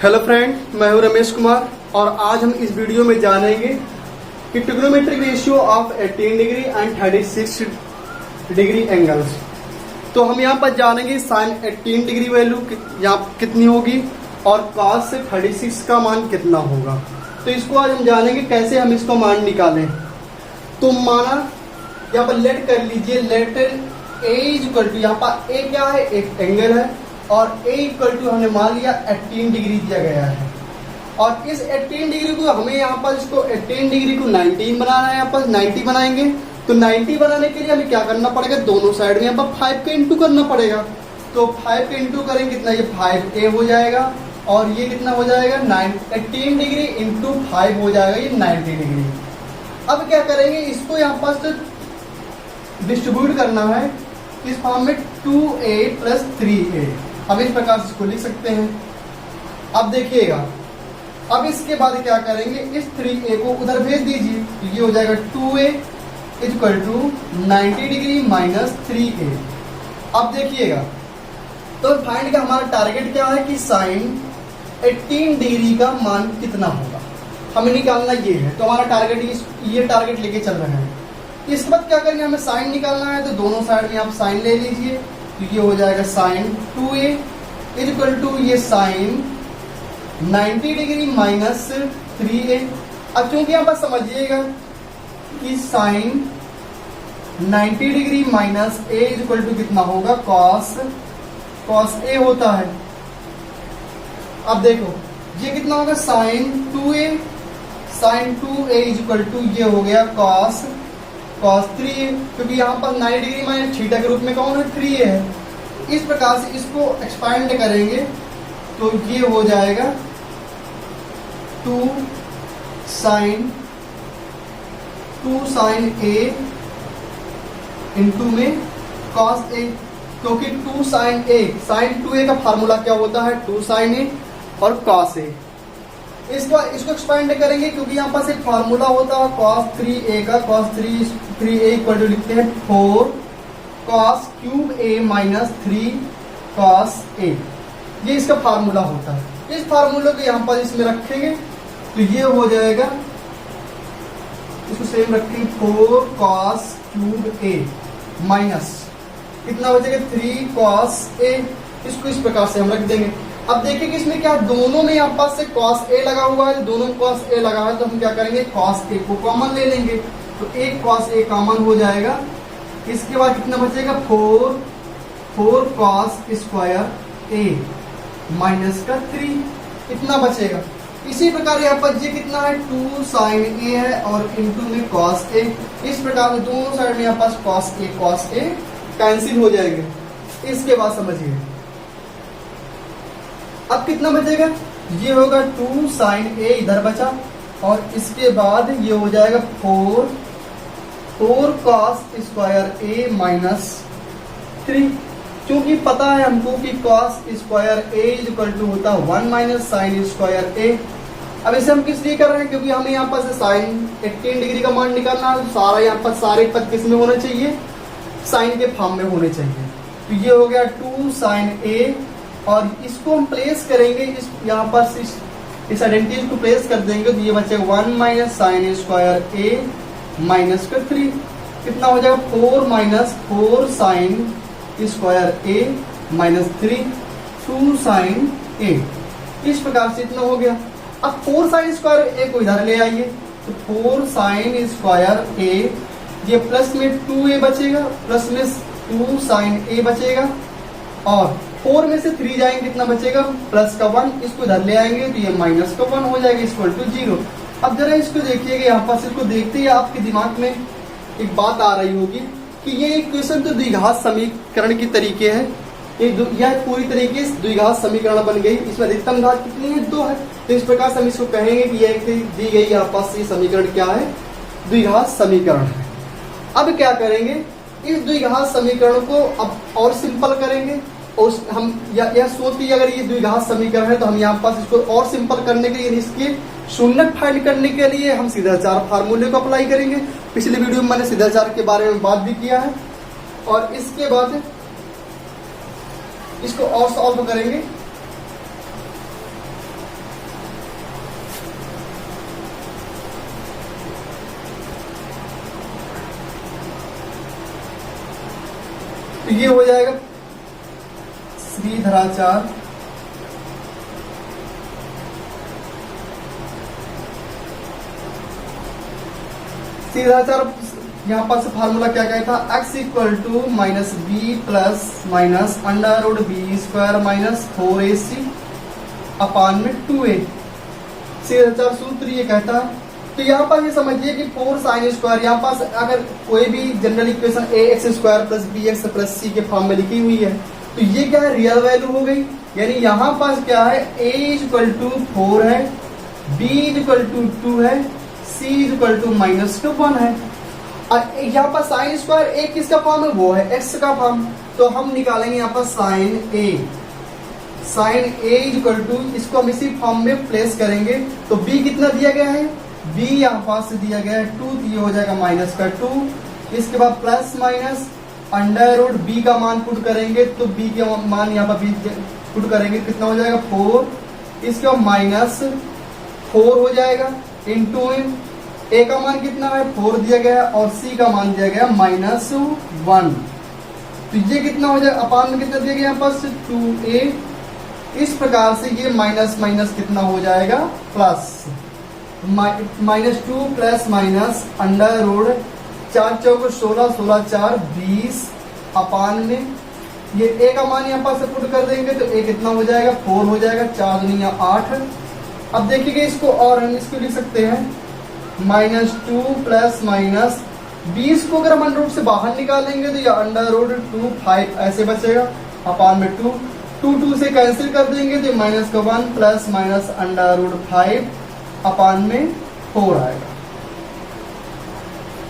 Hello friend, मैं हूं रमेश कुमार और आज हम इस वीडियो में जानेंगे कि trigonometric ratio of 18 degree and 36 degree angles. तो हम यहाँ पर जानेंगे साइन 18 डिग्री वैल्यू यहाँ कितनी होगी और कॉस से 36 का मान कितना होगा। तो इसको आज हम जानेंगे कैसे हम इसको मान निकालें। तो माना यहाँ पर लेट कर लीजिए, let A is equal to, यहाँ पर ए क्या है, एक एंगल है और a इक्वल टू हमने मान लिया 18 डिग्री दिया गया है। और इस 18 डिग्री को हमें यहाँ पर इसको 18 डिग्री को 19 बनाना है, यहाँ पर 90 बनाएंगे। तो 90 बनाने के लिए हमें क्या करना पड़ेगा, दोनों साइड में यहाँ पर 5 का इंटू करना पड़ेगा। तो 5 का इंटू करेंगे कितना, ये 5a हो जाएगा और ये कितना हो जाएगा 18 डिग्री इंटू 5 हो जाएगा ये 90 डिग्री। अब क्या करेंगे, इसको यहाँ पर डिस्ट्रीब्यूट करना है इस फॉर्म में 2a प्लस 3a। अब इस प्रकार से इसको लिख सकते हैं। अब देखिएगा, अब इसके बाद क्या करेंगे, इस 3a को उधर भेज दीजिए तो ये हो जाएगा 2a equal to 90 degree minus 3a। अब देखिएगा, तो फाइंड का हमारा टारगेट क्या है कि साइन 18 डिग्री का मान कितना होगा हमें निकालना ये है। तो हमारा टारगेट ये टारगेट लेके चल रहे हैं। इसके बाद क्या करेंगे, हमें साइन निकालना है। तो दोनों साइड में आप साइन ले लीजिए तो ये हो जाएगा साइन 2a इक्वल टू ये साइन 90 डिग्री माइनस 3a। अब चूंकि यहाँ पर समझिएगा कि sine 90 degree minus a equal to कितना होगा, कॉस a होता है। अब देखो ये कितना होगा, साइन 2a इक्वल टू ये हो गया कॉस 3a, क्योंकि यहाँ पर 90 डिग्री माइनस थीटा के रूप में कौन है, 3a है। इस प्रकार से इसको एक्सपांड करेंगे तो ये हो जाएगा 2 साइन a इंटू में कॉस a, क्योंकि 2 साइन साइन 2a का फार्मूला क्या होता है, 2 साइन a और कॉस a। इसको एक्सपेंड करेंगे क्योंकि यहाँ पास एक फार्मूला होता है cos 3a का, cos 3a इक्वल टू लिखते हैं 4 cos cube a minus 3 cos a। ये इसका फार्मूला होता है। इस फार्मूले को यहाँ पर इसमें रखेंगे तो ये हो जाएगा, इसको सेम रखेंगे 4 cos क्यूब a माइनस कितना हो जाएगा 3 cos a। इसको इस प्रकार से हम रख देंगे। अब देखिए कि इसमें क्या, दोनों में यहाँ पास से cos a लगा हुआ है, दोनों में cos a लगा है तो हम क्या करेंगे, cos a को कॉमन ले लेंगे तो एक cos a कॉमन हो जाएगा। इसके बाद कितना बचेगा 4 cos स्क्वायर a माइनस का 3 इतना बचेगा। इसी प्रकार यहाँ पर ये कितना है 2 साइन a है और इंटू में cos a। इस प्रकार से दोनों साइड में यहाँ पास cos a कैंसिल हो जाएंगे। इसके बाद समझिए अब कितना बचेगा, ये होगा 2 साइन a इधर बचा और इसके बाद ये हो जाएगा 4 cos स्क्वायर a माइनस 3। क्योंकि पता है हमको कि cos square a equal to होता है 1 माइनस साइन स्क्वायर a। अब इसे हम किस लिए कर रहे हैं, क्योंकि हमें यहाँ पर साइन 18 डिग्री का मान निकालना है। सारा यहाँ पर सारे पद किस में होने चाहिए, साइन के फॉर्म में होने चाहिए। तो ये हो गया 2 साइन a और इसको हम प्लेस करेंगे यहाँ पर इस आइडेंटिटी को प्लेस कर देंगे तो ये बचेगा 1 minus sine square a minus का 3 कितना हो जाएगा 4 minus 4 sine square a minus 3 2 sine a। इस प्रकार से इतना हो गया। अब 4 साइन स्क्वायर a को इधर ले आइए तो 4 साइन स्क्वायर a, ये प्लस में 2a बचेगा, प्लस में 2 साइन a बचेगा और 4 में से 3 जाएंगे कितना बचेगा, प्लस का 1, इसको इधर ले आएंगे तो ये माइनस का 1 हो जाएगा इक्वल टू 0। अब जरा इसको देखिएगा, यहाँ पास इसको देखते ही आपके दिमाग में एक बात आ रही होगी कि ये इक्वेशन तो द्विघात समीकरण की तरीके है, यह पूरी तरीके से द्विघात समीकरण बन गई। इसमें अधिकतम घात कितनी है, 2 है। तो इस प्रकार से हम इसको कहेंगे कि यह दी गई यहाँ पास ये समीकरण क्या है, द्विघात समीकरण है। अब क्या करेंगे, इस द्विघात समीकरण को अब और सिंपल करेंगे। और हम यह सोच के अगर ये द्विघात समीकरण है तो हम यहाँ पास इसको और सिंपल करने के लिए, इसके शून्यक फाइंड करने के लिए हम सीधाचार फार्मूले को अप्लाई करेंगे। पिछले वीडियो में मैंने सीधाचार के बारे में बात भी किया है। और इसके बाद इसको और सॉल्व करेंगे तो ये हो जाएगा श्रीधराचार्य यहाँ पर फार्मूला क्या कहता है, x equal to minus B plus minus under root B square minus 4ac upon में 2a। सीधाचार सूत्र ये कहता है। तो यहाँ पर ये समझिए कि 4 साइन स्क्वायर, यहाँ पास अगर कोई भी general equation A X square plus B X plus C के फॉर्म में लिखी हुई है, तो ये क्या है, रियल वैल्यू हो गई। यानी यहाँ पास क्या है, a इक्वल टू 4 है, b इक्वल टू 2 है, c इक्वल टू माइनस 1 है। और यहाँ पर साइन स्क्वायर ए किसका फॉर्म है, वो है x का फॉर्म। तो हम निकालेंगे यहाँ पर साइन ए इक्वल टू, इसको हम इसी फॉर्म में प्लेस करेंगे। तो b कितना दिया गया है, b यहाँ पास से दिया गया है 2, तो ये हो जाएगा माइनस का 2। इसके बाद plus minus under root b का मान पुट करेंगे, तो b का मान यहाँ पर b पुट करेंगे, कितना हो जाएगा 4। इसके बाद माइनस 4 हो जाएगा इंटू a का मान कितना है 4 दिया गया है, और c का मान दिया गया माइनस 1। तो ये कितना हो जाएगा, अपान में कितना दिया गया यहाँ पास 2a। इस प्रकार से ये माइनस माइनस कितना हो जाएगा plus, minus 2 plus minus under root 4 चौको 16, 16 4 20 अपान में ये a का मान यहाँ पास पुट कर देंगे, तो a कितना हो जाएगा 4 हो जाएगा, 4 दुनिया 8। अब देखिएगा इसको, और हम इसको लिख सकते हैं माइनस 2 प्लस माइनस 20 को अगर हम अंडर रूट से बाहर निकालेंगे तो ये अंडर रूट 2 5 ऐसे बचेगा अपान में 2 2 से कैंसिल कर देंगे, तो माइनस का 1 plus minus under root 5 upon में 4 आएगा।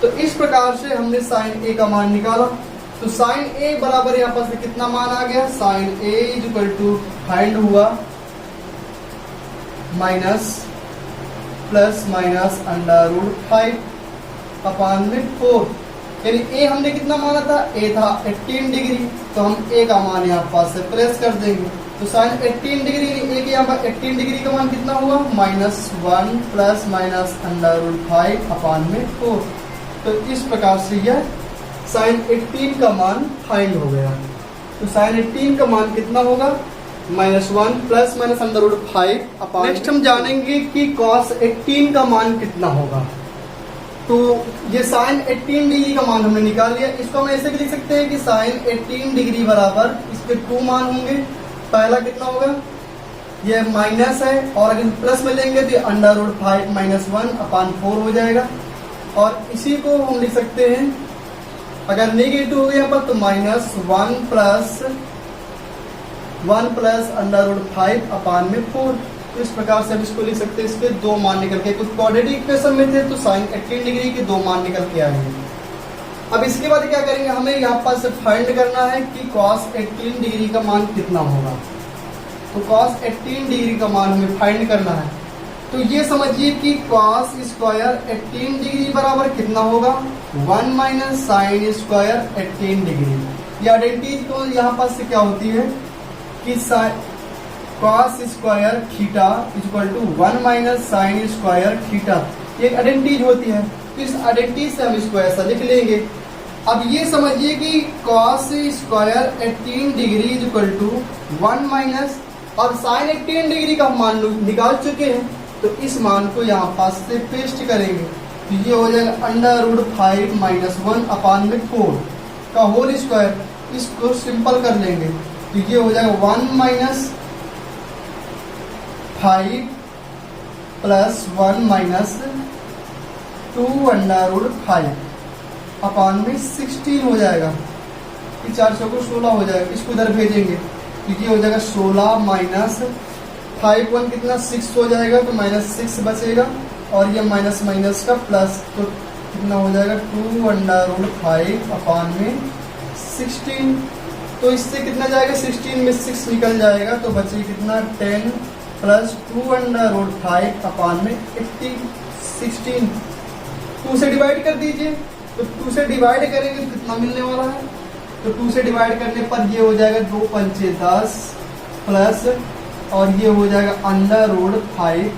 तो इस प्रकार से हमने साइन ए का मान निकाला। तो साइन ए बराबर यहाँ पर कितना मान आ गया, sine A is equal to फाइंड हुआ minus plus minus under root 5 upon में 4। यानी ए हमने कितना माना था, ए था 18 डिग्री, तो हम ए का मान यहाँ पास से प्लेस कर देंगे। तो साइन 18 डिग्री, ए के यहाँ पर 18 डिग्री का मान कितना हुआ, minus 1 plus minus under root 5 upon में 4। तो इस प्रकार से यह साइन 18 का मान फाइंड हो गया। तो साइन 18 का मान कितना होगा, minus 1 plus minus under root 5 upon. Next हम जानेंगे कि कॉस 18 का मान कितना होगा। तो ये साइन 18 डिग्री का मान हमने निकाल लिया। इसको हम ऐसे भी लिख सकते हैं कि साइन 18 डिग्री बराबर इसके 2 मान होंगे। पहला कितना होगा, ये माइनस है, और अगर प्लस में लेंगे तो ये अंडर रूट 5 माइनस 1 अपान 4 हो जाएगा। और इसी को हम लिख सकते हैं, अगर नेगेटिव हो गया पर तो minus 1 plus under root 5 upon में 4। तो इस प्रकार से हम इसको लिख सकते हैं। इसके 2 मान निकल के, कुछ क्वाड्रेटिक इक्वेशन में थे तो साइन 18 डिग्री के 2 मान निकल के आएंगे। अब इसके बाद क्या करेंगे, हमें यहाँ पर से फाइंड करना है कि cos 18 डिग्री का मान कितना होगा। तो cos 18 डिग्री का मान हमें फाइंड करना है। तो ये समझिए कि cos स्क्वायर 18 डिग्री बराबर कितना होगा, 1 माइनस साइन स्क्वायर 18 डिग्री। ये आइडेंटिटी तो यहाँ पर से क्या होती है कि cos square theta equal to 1 minus sine square theta, ये आइडेंटिटी होती है। तो इस आइडेंटिटी से हम इसको ऐसा लिख लेंगे। अब ये समझिए कि cos square 18 degree equal to 1 minus, और साइन 18 डिग्री का मान निकाल चुके हैं, तो इस मान को यहाँ पास से पेस्ट करेंगे। तो ये हो जाएगा अंडर रूट 5 माइनस 1 अपान में 4 का होल स्क्वायर। इसको सिंपल कर लेंगे तो ये हो जाएगा 1 minus 5 plus 1 minus 2 under root 5 upon में 16 हो जाएगा। 4 को 16 हो जाएगा। इसको इधर भेजेंगे तो ये हो जाएगा 16 माइनस 5 1 कितना 6 हो जाएगा, तो माइनस 6 बचेगा, और ये माइनस माइनस का प्लस, तो कितना हो जाएगा 2 अंडर रूट 5 अपान में 16। तो इससे कितना जाएगा, 16 में 6 निकल जाएगा, तो बचे कितना 10 प्लस 2 अंडर रूट 5 अपान में 16। 2 से डिवाइड कर दीजिए, तो 2 से डिवाइड करेंगे तो कितना मिलने वाला है, तो 2 से डिवाइड करने पर ये हो जाएगा 2 पंचे 10 प्लस, और ये हो जाएगा अंडर रूट 5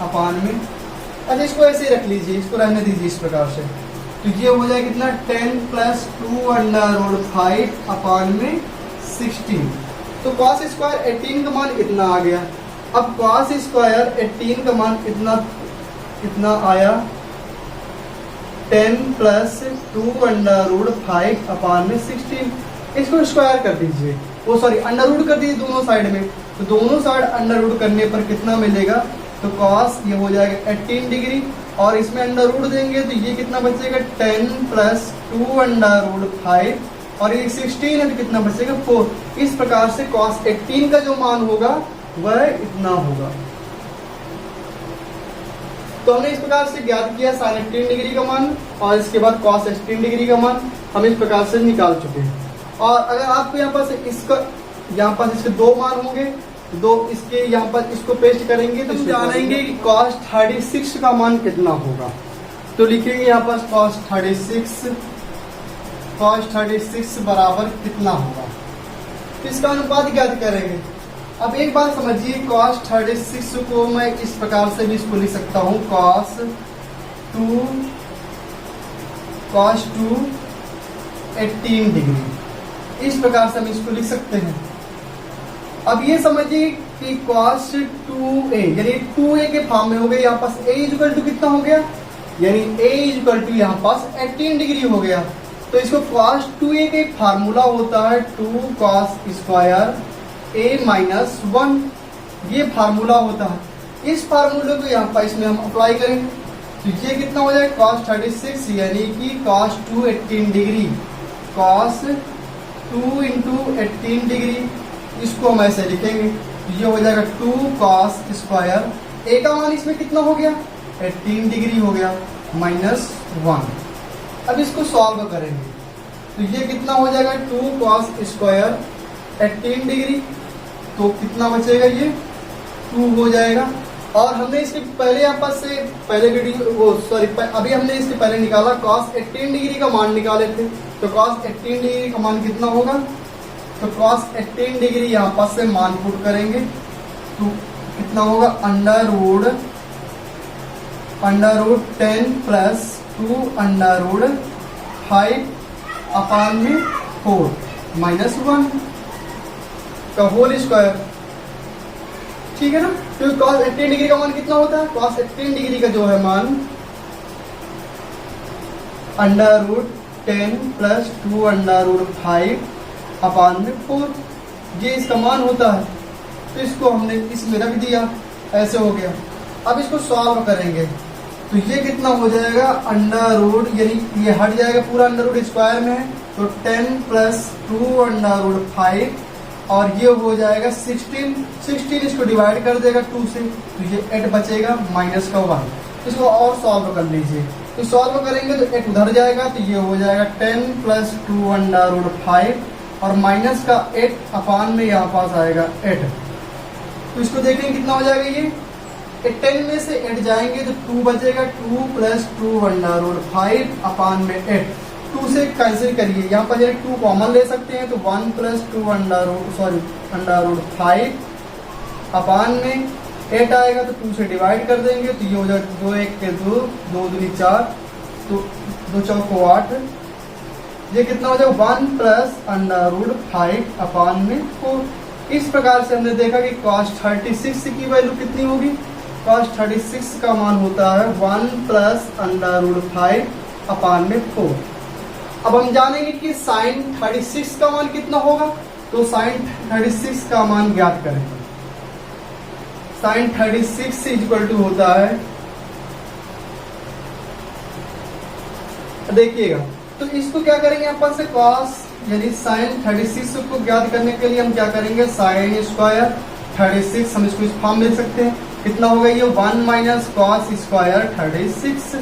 अपान में। अच्छा इसको ऐसे ही रख लीजिए, इसको रहने दीजिए इस प्रकार से। तो ये हो जाएगा कितना 10 प्लस 2 अंडर रूट 5 अपान में 16। तो कॉस स्क्वायर 18 का मान इतना आ गया। अब कॉस स्क्वायर 18 का मान इतना आया 10 प्लस 2 अंडर रूट 5 अपान में 16। इसको स्क्वायर कर दीजिए, वो सॉरी अंडर रूट कर दीजिए दोनों साइड में। तो दोनों साइड अंडर रूट करने पर कितना मिलेगा, तो कॉस ये हो जाएगा 18 डिग्री और इसमें अंडर रूट देंगे तो ये कितना बचेगा 10 प्लस 2 अंडर रूट 5 और ये 16 है तो कितना बचेगा 4। इस प्रकार से कॉस 18 का जो मान होगा वह इतना होगा। तो हमने इस प्रकार से ज्ञात किया साइन 18 डिग्री का मान और इसके बाद कॉस 18 डिग्री का मान हम इस प्रकार से निकाल चुके हैं। और अगर आपको यहाँ पर इसके दो मान होंगे, दो इसके यहाँ पर इसको पेस्ट करेंगे तो जानेंगे कि कॉस 36 का मान कितना होगा। तो लिखेंगे यहाँ पर कॉस 36 बराबर कितना होगा, तो इसका अनुपात ज्ञात करेंगे। अब एक बात समझिए, कॉस 36 को मैं इस प्रकार से भी इसको लिख सकता हूँ कॉस 2 18 डिग्री, इस प्रकार से हम इसको लिख सकते हैं। अब ये समझिए कि कॉस 2a यानी 2a के फॉर्म में हो गया, यहाँ पास a इक्वल टू कितना हो गया, यानी a इक्वल टू यहाँ पास 18 डिग्री हो गया। तो इसको कॉस 2a का एक फार्मूला होता है 2 कॉस स्क्वायर a माइनस 1, ये फार्मूला होता है। इस फार्मूले को यहाँ पर इसमें हम अप्लाई करेंगे तो ये कितना हो जाएगा कॉस 36 यानी कि cos 2 18 degree, cos 2 into 18 degree, इसको हम ऐसे लिखेंगे तो ये हो जाएगा 2 कॉस स्क्वायर, a का मान इसमें कितना हो गया 18 डिग्री हो गया माइनस 1। अब इसको सॉल्व करेंगे तो ये कितना हो जाएगा 2 कॉस स्क्वायर 18 डिग्री, तो कितना बचेगा ये 2 हो जाएगा। और हमने इसके पहले यहाँ से पहले वीडियो वो सॉरी अभी हमने इसके पहले निकाला कॉस 18 डिग्री का मान निकाले थे, तो कॉस 18 डिग्री का मान कितना होगा, तो कॉस 18 डिग्री यहाँ पास से मान पुट करेंगे तो कितना होगा under root 10 plus 2 under root 5 upon में 4 माइनस 1 का होल स्क्वायर, ठीक है ना। तो कॉस 18 डिग्री का मान कितना होता है, कॉस 18 डिग्री का जो है मान under root 10 plus 2 under root 5 upon में 4, ये इसका मान होता है। तो इसको हमने इसमें रख दिया, ऐसे हो गया। अब इसको सॉल्व करेंगे तो ये कितना हो जाएगा अंडर रूट, यानी ये हट जाएगा पूरा अंडर रूट स्क्वायर में है, तो 10 प्लस 2 अंडर रूट 5 और ये हो जाएगा 16 इसको डिवाइड कर देगा 2 से तो ये 8 बचेगा माइनस का 1। इसको और सॉल्व कर लीजिए, तो सॉल्व करेंगे तो 8 उधर जाएगा तो ये हो जाएगा 10 प्लस 2 अंडर रूट 5 और माइनस का 8 अपान में यहाँ पास आएगा 8। तो इसको देखेंगे कितना हो जाएगा, ये 10 में से 8 जाएंगे तो 2 बचेगा, 2 प्लस 2 अंडर रूट 5 अपान में 8। 2 से कैंसिल करिए, यहाँ पर 2 कॉमन ले सकते हैं तो 1 प्लस 2 अंडर रूट 5 अपान में 8 आएगा तो 2 से डिवाइड कर देंगे तो ये हो जाएगा 2 1 के 2 2 दूनी 4 तो 2 चौको 8, ये कितना हो जाएगा 1 प्लस अंडर रूट 5 अपान में 4। इस प्रकार से हमने देखा कि कॉस 36 की वैल्यू कितनी होगी, कॉस 36 का मान होता है 1 प्लस अंडर रूट 5 अपान में 4। अब हम जानेंगे कि साइन 36 का मान कितना होगा, तो साइन 36 का मान ज्ञात करेंगे। साइन 36 इक्वल टू होता है, देखिएगा तो इसको क्या करेंगे अपन से कॉस यानी साइन 36 को ज्ञात करने के लिए हम क्या करेंगे साइन स्क्वायर 36, हम इसको इस फॉर्म में लिख सकते हैं, कितना होगा ये 1 माइनस कॉस स्क्वायर 36,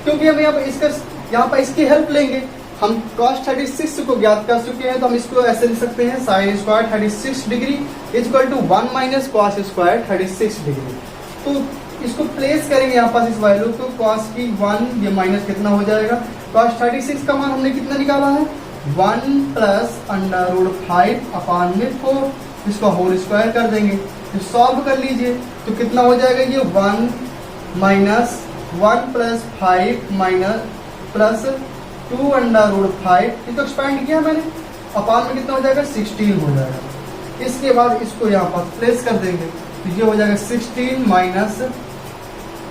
क्योंकि हम यहाँ पर इसकी हेल्प लेंगे। हम cos 36 को ज्ञात कर चुके हैं तो हम इसको ऐसे लिख सकते हैं sine square 36 degree equal to 1 minus cos square 36 degree. तो इसको प्लेस करेंगे यहाँ पास इस वैल्यू को, cos की 1 ये माइनस कितना हो जाएगा, cos 36 का मान हमने कितना निकाला है 1 प्लस अंडर रूट 5 अपान में 4, इसको होल स्क्वायर कर देंगे तो सॉल्व कर लीजिए तो कितना हो जाएगा ये 1 minus 1 plus 5 minus plus 2 under root 5, ये तो एक्सपेंड किया मैंने, अपान में कितना हो जाएगा 16 हो जाएगा। इसके बाद इसको यहाँ पर प्लेस कर देंगे तो ये हो जाएगा 16 माइनस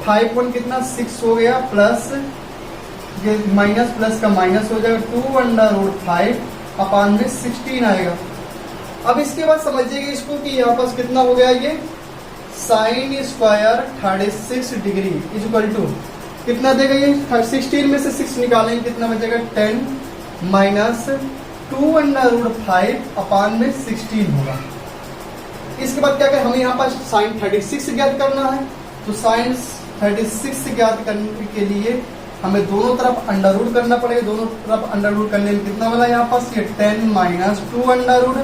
5 1 कितना 6 हो गया, प्लस ये माइनस प्लस का माइनस हो जाएगा 2 अंडर रूट 5 अपान में 16 आएगा। अब इसके बाद समझिएगा इसको कि यहाँ पास कितना हो गया, ये sine square 36 degree is equal to कितना देगा, ये 16 में से 6 निकालेंगे कितना बचेगा 10 माइनस 2 अंडर रूट 5 अपान में 16 होगा। इसके बाद क्या करें, हमें यहाँ पर साइन 36 ज्ञात करना है, तो साइन 36 ज्ञात करने के लिए हमें दोनों तरफ अंडर रूट करना पड़ेगा। दोनों तरफ अंडर रूट करने में कितना मिला यहाँ पास, ये 10 माइनस 2 अंडर रूट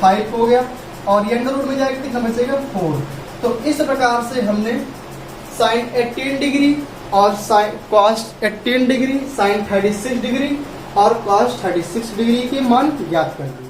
5 हो गया, और ये अंडर रूट में जाएगा कितना बचेगा 4। तो इस प्रकार से हमने साइन 18 डिग्री और sine cos 18 degree, sine 36 degree और कॉस 36 डिग्री के मान ज्ञात कर दिए।